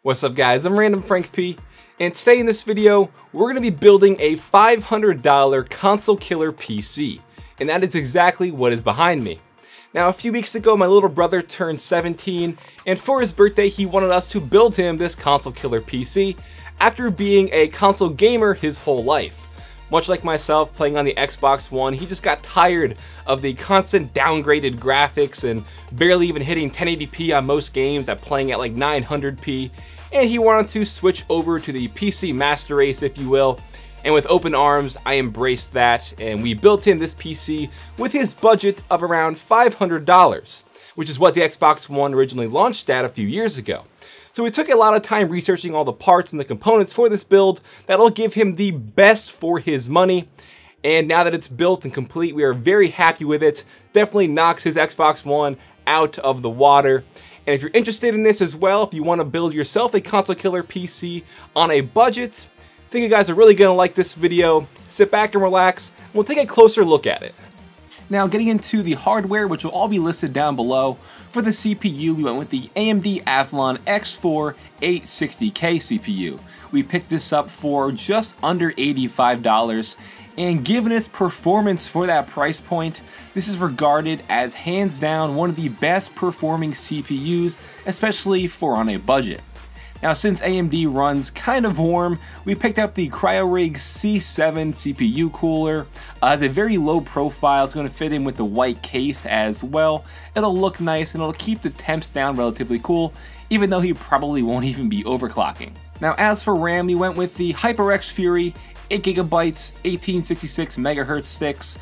What's up guys, I'm randomfrankp, and today in this video, we're going to be building a $500 console killer PC, and that is exactly what is behind me. Now a few weeks ago, my little brother turned 17, and for his birthday he wanted us to build him this console killer PC after being a console gamer his whole life. Much like myself playing on the Xbox One, he just got tired of the constant downgraded graphics and barely even hitting 1080p on most games at playing at like 900p, and he wanted to switch over to the PC master race, if you will. And with open arms, I embraced that, and we built him this PC with his budget of around $500, which is what the Xbox One originally launched at a few years ago. So we took a lot of time researching all the parts and the components for this build that'll give him the best for his money. And now that it's built and complete, we are very happy with it. Definitely knocks his Xbox One out of the water. And if you're interested in this as well, if you want to build yourself a console killer PC on a budget, I think you guys are really going to like this video. Sit back and relax, and we'll take a closer look at it. Now getting into the hardware, which will all be listed down below. For the CPU, we went with the AMD Athlon X4 860K CPU. We picked this up for just under $85, and given its performance for that price point, this is regarded as hands down one of the best performing CPUs, especially for on a budget. Now since AMD runs kind of warm, we picked up the Cryo C7 CPU cooler. It has a very low profile. It's going to fit in with the white case as well. It'll look nice and it'll keep the temps down relatively cool, even though he probably won't even be overclocking. Now as for RAM, we went with the HyperX Fury 8GB 1866 MHz sticks.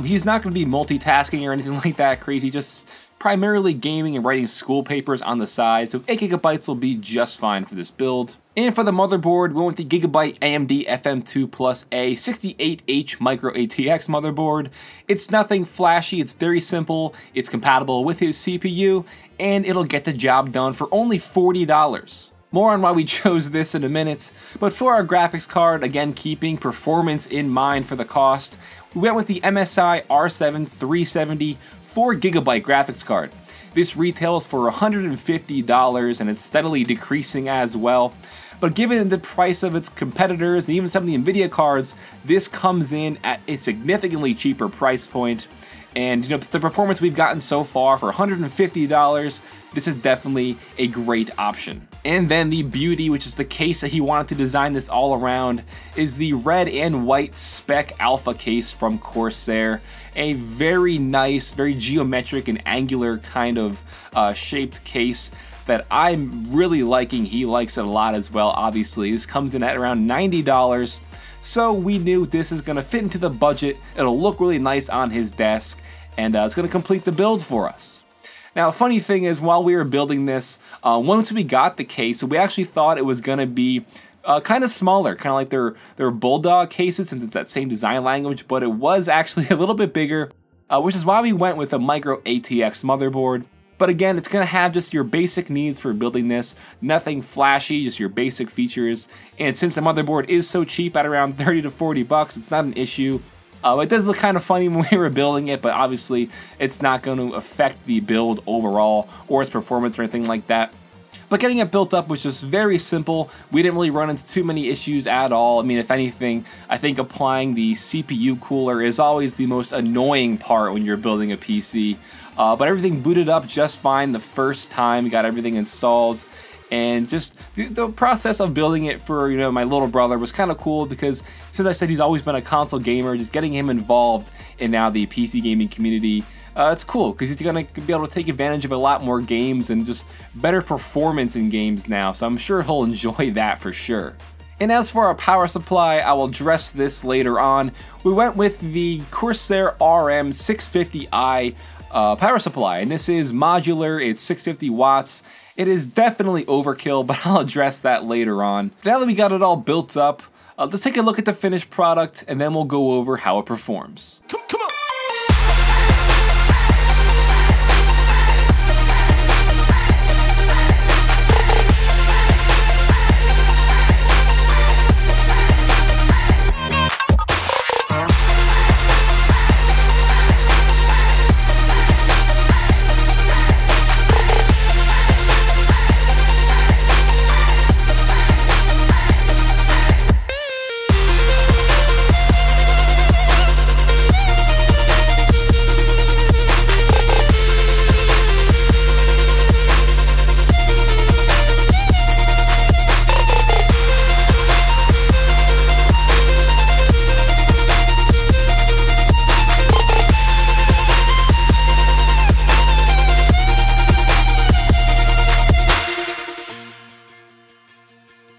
He's not going to be multitasking or anything like that crazy, just primarily gaming and writing school papers on the side, so 8GB will be just fine for this build. And for the motherboard, we went with the Gigabyte AMD FM2 Plus A 68H Micro ATX motherboard. It's nothing flashy, it's very simple, it's compatible with his CPU, and it'll get the job done for only $40. More on why we chose this in a minute, but for our graphics card, again keeping performance in mind for the cost, we went with the MSI R7 370 4GB graphics card. This retails for $150 and it's steadily decreasing as well. But given the price of its competitors and even some of the Nvidia cards, this comes in at a significantly cheaper price point. And the performance we've gotten so far for $150, this is definitely a great option. And then the beauty, which is the case that he wanted to design this all around, is the red and white spec alpha case from Corsair. A very nice, very geometric and angular kind of shaped case that I'm really liking. He likes it a lot as well, obviously. This comes in at around $90. So we knew this is going to fit into the budget, it'll look really nice on his desk, and it's going to complete the build for us. Now, a funny thing is, while we were building this, once we got the case, we actually thought it was going to be kind of smaller, kind of like their Bulldog cases, since it's that same design language, but it was actually a little bit bigger, which is why we went with a Micro ATX motherboard. But again, it's going to have just your basic needs for building this, nothing flashy, just your basic features. And since the motherboard is so cheap at around 30 to 40 bucks, it's not an issue. It does look kind of funny when we were building it, but obviously it's not going to affect the build overall or its performance or anything like that. But getting it built up was just very simple. We didn't really run into too many issues at all. I mean, if anything, I think applying the CPU cooler is always the most annoying part when you're building a PC. But everything booted up just fine the first time. We got everything installed. And just the process of building it for my little brother was kind of cool, because since I said he's always been a console gamer, just getting him involved in now the PC gaming community, it's cool because he's going to be able to take advantage of a lot more games and just better performance in games now. So I'm sure he'll enjoy that for sure. And as for our power supply, I will address this later on. We went with the Corsair RM650i power supply, and this is modular. It's 650 watts. It is definitely overkill, but I'll address that later on. Now that we got it all built up, let's take a look at the finished product, and then we'll go over how it performs. Come on!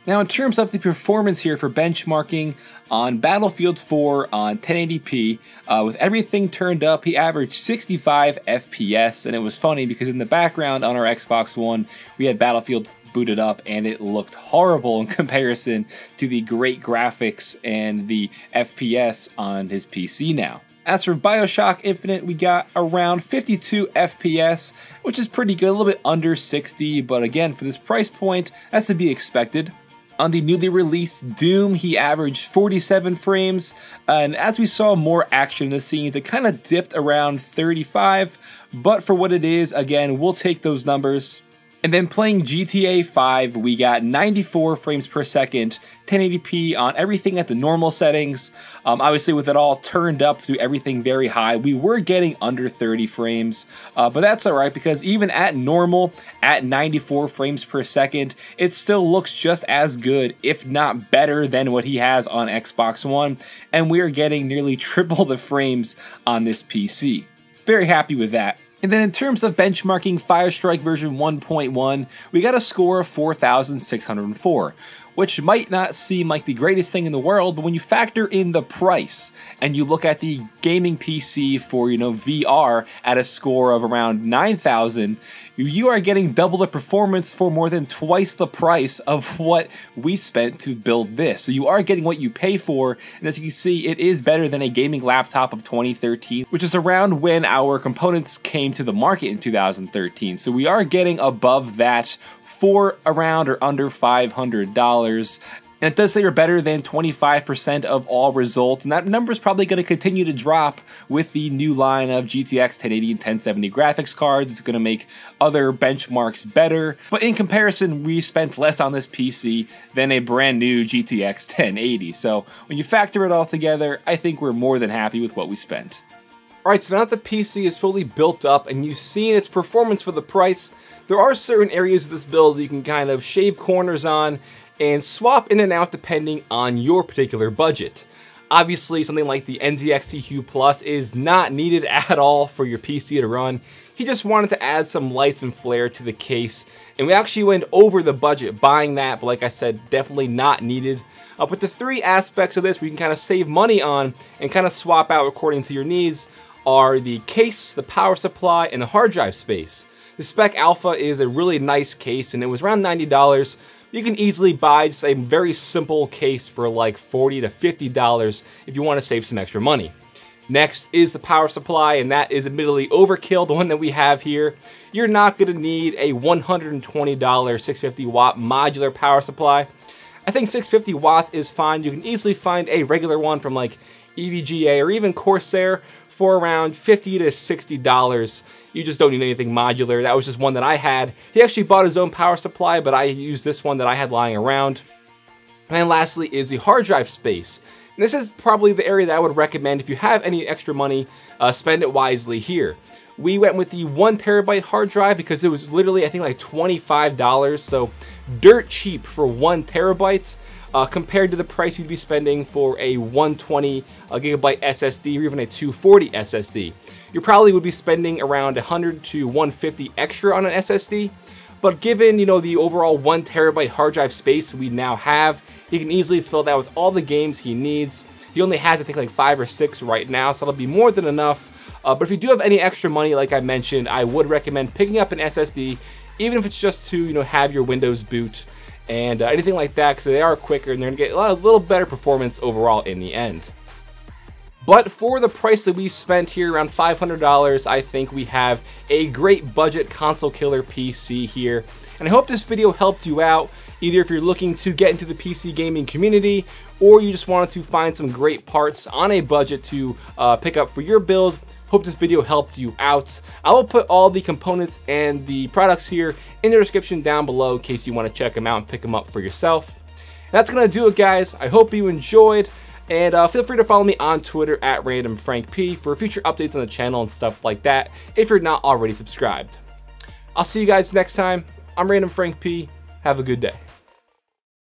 Now in terms of the performance here for benchmarking, on Battlefield 4 on 1080p, with everything turned up, he averaged 65 FPS, and it was funny because in the background on our Xbox One, we had Battlefield booted up and it looked horrible in comparison to the great graphics and the FPS on his PC now. As for Bioshock Infinite, we got around 52 FPS, which is pretty good, a little bit under 60, but again, for this price point, that's to be expected. On the newly released Doom, he averaged 47 frames, and as we saw more action in the scenes, it kind of dipped around 35, but for what it is, again, we'll take those numbers. And then playing GTA 5, we got 94 frames per second, 1080p on everything at the normal settings. Obviously with it all turned up through everything very high, we were getting under 30 frames, but that's alright because even at normal, at 94 frames per second, it still looks just as good, if not better than what he has on Xbox One, and we are getting nearly triple the frames on this PC. Very happy with that. And then in terms of benchmarking Firestrike version 1.1, we got a score of 4,604, which might not seem like the greatest thing in the world, but when you factor in the price and you look at the gaming PC for, VR at a score of around 9,000, you are getting double the performance for more than twice the price of what we spent to build this. So you are getting what you pay for, and as you can see, it is better than a gaming laptop of 2013, which is around when our components came to the market in 2013. So we are getting above that for around or under $500. And it does say you're better than 25% of all results, and that number is probably going to continue to drop with the new line of GTX 1080 and 1070 graphics cards. It's going to make other benchmarks better, but in comparison, we spent less on this PC than a brand new GTX 1080. So when you factor it all together, I think we're more than happy with what we spent. Alright, so now that the PC is fully built up and you've seen its performance for the price, there are certain areas of this build you can kind of shave corners on and swap in and out depending on your particular budget. Obviously, something like the NZXT Hue Plus is not needed at all for your PC to run. He just wanted to add some lights and flare to the case, and we actually went over the budget buying that, but like I said, definitely not needed. But the three aspects of this we can kind of save money on and kind of swap out according to your needs are the case, the power supply, and the hard drive space. The Spec Alpha is a really nice case, and it was around $90. You can easily buy just a very simple case for like $40 to $50 if you want to save some extra money. Next is the power supply, and that is admittedly overkill, the one that we have here. You're not going to need a $120 650 watt modular power supply. I think 650 watts is fine. You can easily find a regular one from like EVGA or even Corsair for around $50 to $60. You just don't need anything modular. That was just one that I had. He actually bought his own power supply, but I used this one that I had lying around. And lastly is the hard drive space. And this is probably the area that I would recommend if you have any extra money, spend it wisely here. We went with the 1 terabyte hard drive because it was literally, I think, like $25, so dirt cheap for 1 terabyte. Compared to the price you'd be spending for a 120 gigabyte SSD or even a 240 SSD. You probably would be spending around 100 to 150 extra on an SSD, but given the overall 1 terabyte hard drive space we now have, he can easily fill that with all the games he needs. He only has, I think, like 5 or 6 right now, so that'll be more than enough. But if you do have any extra money, like I mentioned, I would recommend picking up an SSD, even if it's just to have your Windows boot and anything like that, because they are quicker and they're going to get a little better performance overall in the end. But for the price that we spent here, around $500, I think we have a great budget console killer PC here. And I hope this video helped you out, either if you're looking to get into the PC gaming community, or you just wanted to find some great parts on a budget to pick up for your build. Hope this video helped you out. I will put all the components and the products here in the description down below in case you want to check them out and pick them up for yourself. That's going to do it, guys. I hope you enjoyed, and feel free to follow me on Twitter at randomfrankp for future updates on the channel and stuff like that if you're not already subscribed. I'll see you guys next time. I'm Random Frank P. Have a good day.